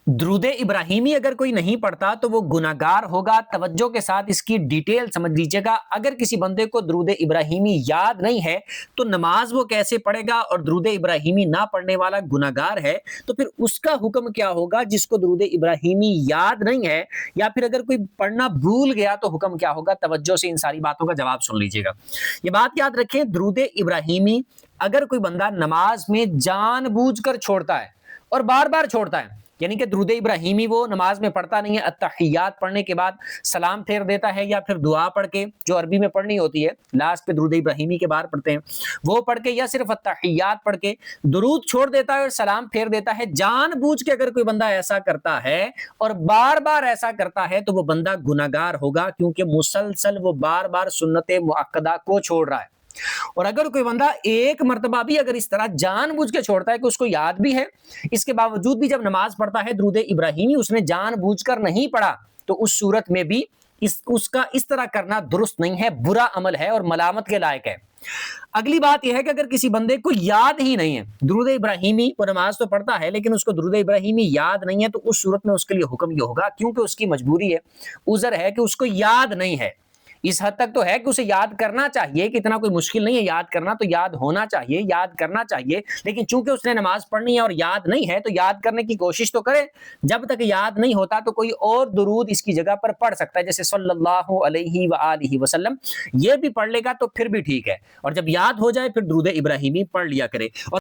درود ابراہیمی اگر کوئی نہیں پڑھتا تو وہ گناہگار ہوگا۔ توجہ کے ساتھ اس کی ڈیٹیل سمجھ لیجیے گا۔ اگر کسی بندے کو درود ابراہیمی یاد نہیں ہے تو نماز وہ کیسے پڑھے گا؟ اور درود ابراہیمی نہ پڑھنے والا گناہگار ہے تو پھر اس کا حکم کیا ہوگا جس کو درود ابراہیمی یاد نہیں ہے؟ یا پھر اگر کوئی پڑھنا بھول گیا تو حکم کیا ہوگا؟ توجہ سے ان ساری باتوں کا جواب سن لیجیے گا۔ یہ بات یاد رکھیں، درود ابراہیمی اگر کوئی بندہ نماز میں جان بوجھ کر چھوڑتا ہے اور بار بار چھوڑتا ہے، یعنی کہ درود ابراہیمی وہ نماز میں پڑھتا نہیں ہے، التحیات پڑھنے کے بعد سلام پھیر دیتا ہے یا پھر دعا پڑھ کے جو عربی میں پڑھنی ہوتی ہے، لاسٹ پہ درود ابراہیمی کے بعد پڑھتے ہیں، وہ پڑھ کے یا صرف التحیات پڑھ کے درود چھوڑ دیتا ہے اور سلام پھیر دیتا ہے، جان بوجھ کے اگر کوئی بندہ ایسا کرتا ہے اور بار بار ایسا کرتا ہے تو وہ بندہ گناہگار ہوگا، کیونکہ مسلسل وہ بار بار سنت مؤکدہ کو چھوڑ رہا ہے۔ اور اگر کوئی بندہ ایک مرتبہ بھی اگر اس طرح جان بوجھ کے چھوڑتا ہے کہ اس کو یاد بھی ہے، اس کے باوجود بھی جب نماز پڑھتا ہے درود ابراہیمی اس نے جان بوجھ کر نہیں پڑھا، تو اس صورت میں بھی اس کا اس طرح کرنا درست نہیں ہے، برا عمل ہے اور ملامت کے لائق ہے۔ اگلی بات یہ ہے کہ اگر کسی بندے کو یاد ہی نہیں ہے درود ابراہیمی، وہ نماز تو پڑھتا ہے لیکن اس کو درود ابراہیمی یاد نہیں ہے، تو اس صورت میں اس کے لیے حکم یہ ہوگا، کیونکہ اس کی مجبوری ہے، عذر ہے کہ اس کو یاد نہیں ہے۔ اس حد تک تو ہے کہ اسے یاد کرنا چاہیے، کہ اتنا کوئی مشکل نہیں ہے یاد کرنا، تو یاد ہونا چاہیے، یاد کرنا چاہیے، لیکن چونکہ اس نے نماز پڑھنی ہے اور یاد نہیں ہے تو یاد کرنے کی کوشش تو کرے۔ جب تک یاد نہیں ہوتا تو کوئی اور درود اس کی جگہ پر پڑھ سکتا ہے، جیسے صلی اللہ علیہ وآلہ وسلم، یہ بھی پڑھ لے گا تو پھر بھی ٹھیک ہے، اور جب یاد ہو جائے پھر درود ابراہیمی پڑھ لیا کرے۔ اور